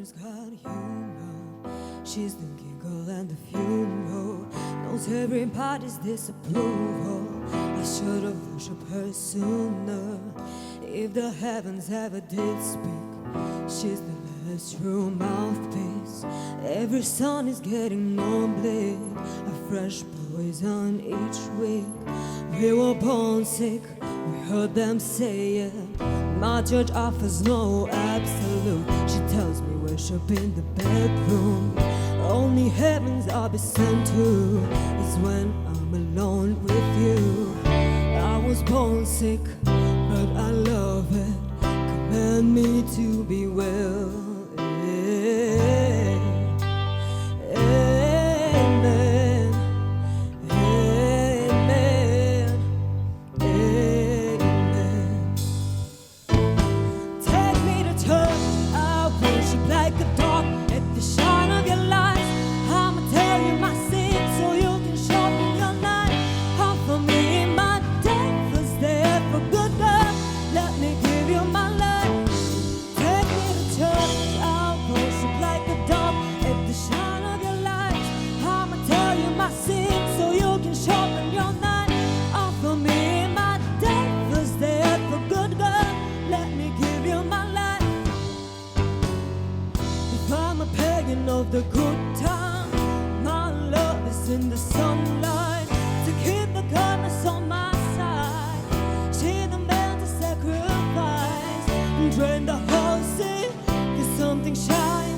lover's got humor. She's the giggle and the funeral. Knows everybody's disapproval. I should have worshipped her sooner. If the heavens ever did speak, she's the last true mouthpiece. Every song is getting more bleak. A fresh poison each week. We were born sick, we heard them say it. My church offers no absolute. She tells me worship in the bedroom. Only heavens I'll be sent to is when I'm alone with you. I was born sick, but I love it. Command me to be well. Amen. Amen. Amen. Take me to church, I worship like a dog at the shine of your light. I'ma tell you my sins so you can shorten your night. Offer me my day, was there for good love. Let me give you my life. Take me to church, I'll worship like a dog at the shine of your light. I'ma tell you my sins so you can shorten your night. Offer me my day, was there for good love. Let me give you my life. If I'm a pagan of the good time, my love is in the sunlight. To keep the goodness on my side, she's the man to sacrifice and drain the whole sea. There's something shiny